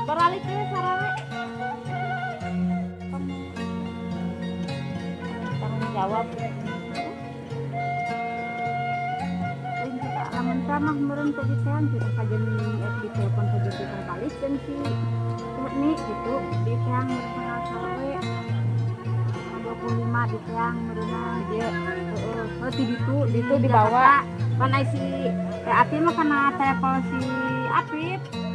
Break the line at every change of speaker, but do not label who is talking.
Baralik ke sarane. Tanggung jawab.
Lamun sama kemarin tadi sayang kita kajian di telepon saja kita balik dan si nih gitu di sayang merenang sawe 25 di sayang merenang dia
Itu dibawa
mana si Ati mah karena telepon si Apip